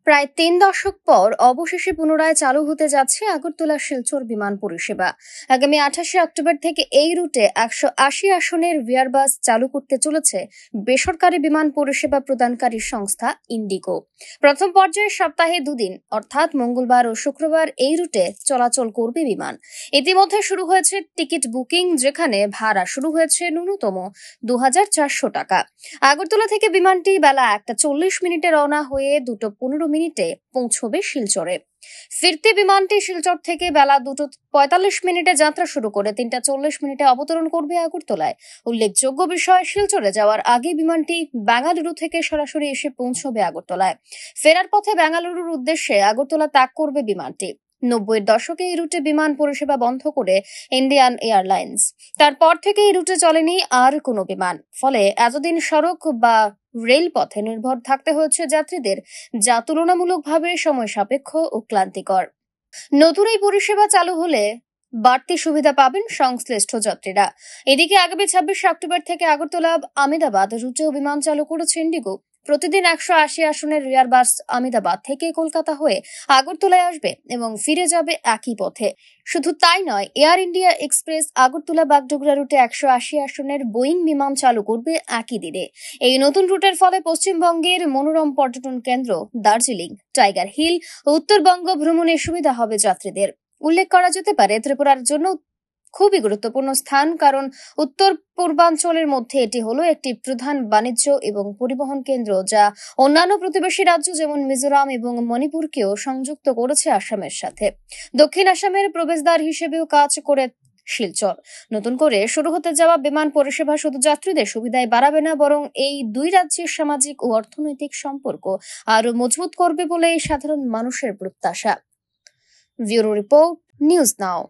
প্রায় ৩ দশক পর অবশেষে পুনরায় চালু হতে যাচ্ছে আগরতলা শিলচর বিমান পরিষেবা। আগামী ২৮শে অক্টোবর থেকে এই রুটে ১৮০ আসনের এয়ারবাস চালু করতে চলেছে বেসরকারি বিমান পরিষেবা প্রদানকারী সংস্থা ইন্ডিগো। প্রথম পর্যায়ে সপ্তাহে দুদিন অর্থাৎ মঙ্গলবার ও শুক্রবার এই রুটে চলাচল করবে বিমান। ইতিমধ্যে শুরু হয়েছে টিকিট বুকিং, যেখানে ভাড়া শুরু হয়েছে ন্যূনতম ২,৪০০ টাকা। আগরতলা থেকে বিমানটি বেলা ১:৪০ রওনা হয়ে ২:১৫ পৌঁছবে শিলচরে। ফিরতি বিমানটি শিলচর থেকে বেলা ২:৪৫ যাত্রা শুরু করে ৩:৪০ অবতরণ করবে আগরতলায়। উল্লেখযোগ্য বিষয়, শিলচরে যাওয়ার আগে বিমানটি বেঙ্গালুরু থেকে সরাসরি এসে পৌঁছবে আগরতলায়। ফেরার পথে বেঙ্গালুরুর উদ্দেশ্যে আগরতলা ত্যাগ করবে বিমানটি। ৯০-এর দশকে এই রুটে বিমান পরিষেবা বন্ধ করে ইন্ডিয়ান এয়ারলাইন্স। তারপর থেকে এই রুটে চলেনি আর কোনো বিমান। ফলে এতদিন সড়ক বা রেলপথে নির্ভর থাকতে হয়েছে যাত্রীদের, যা তুলনামূলকভাবে সময় সাপেক্ষ ও ক্লান্তিকর। নতুন এই পরিষেবা চালু হলে বাড়তি সুবিধা পাবেন সংশ্লিষ্ট যাত্রীরা। এদিকে আগামী ২৬শে অক্টোবর থেকে আগরতলা আহমেদাবাদ রুটেও বিমান চালু করেছে ইন্ডিগো। প্রতিদিন ১৮০ আসনের এয়ারবাস আহমেদাবাদ থেকে কলকাতা হয়ে আগরতলায় আসবে এবং ফিরে যাবে একই পথে। শুধু তাই নয়, air India express Agartala Bagdogra রুটে ১৮০ আসনের বোয়িং বিমান চালু করবে একই দিনে। এই নতুন রুটের ফলে পশ্চিমবঙ্গের মনোরম পর্যটন কেন্দ্র দার্জিলিং, টাইগার হিল ও উত্তরবঙ্গ ভ্রমণে সুবিধা হবে যাত্রীদের। উল্লেখ করা যেতে পারে, ত্রিপুরার জন্য খুবই গুরুত্বপূর্ণ স্থান, কারণ উত্তর পূর্বাঞ্চলের মধ্যে এটি হলো একটি প্রধান বাণিজ্য এবং পরিবহন কেন্দ্র, যা অন্যান্য প্রতিবেশী রাজ্য যেমন মিজোরাম এবং মণিপুরকেও সংযুক্ত করেছে আসামের সাথে। দক্ষিণ আসামের প্রবেশদ্বার হিসেবেও কাজ করে শিলচর। নতুন করে শুরু হতে যাওয়া বিমান পরিষেবা শুধু যাত্রীদের সুবিধায় বাড়াবে না, বরং এই দুই রাজ্যের সামাজিক ও অর্থনৈতিক সম্পর্ক আরও মজবুত করবে বলে সাধারণ মানুষের প্রত্যাশা। Bureau report, news now.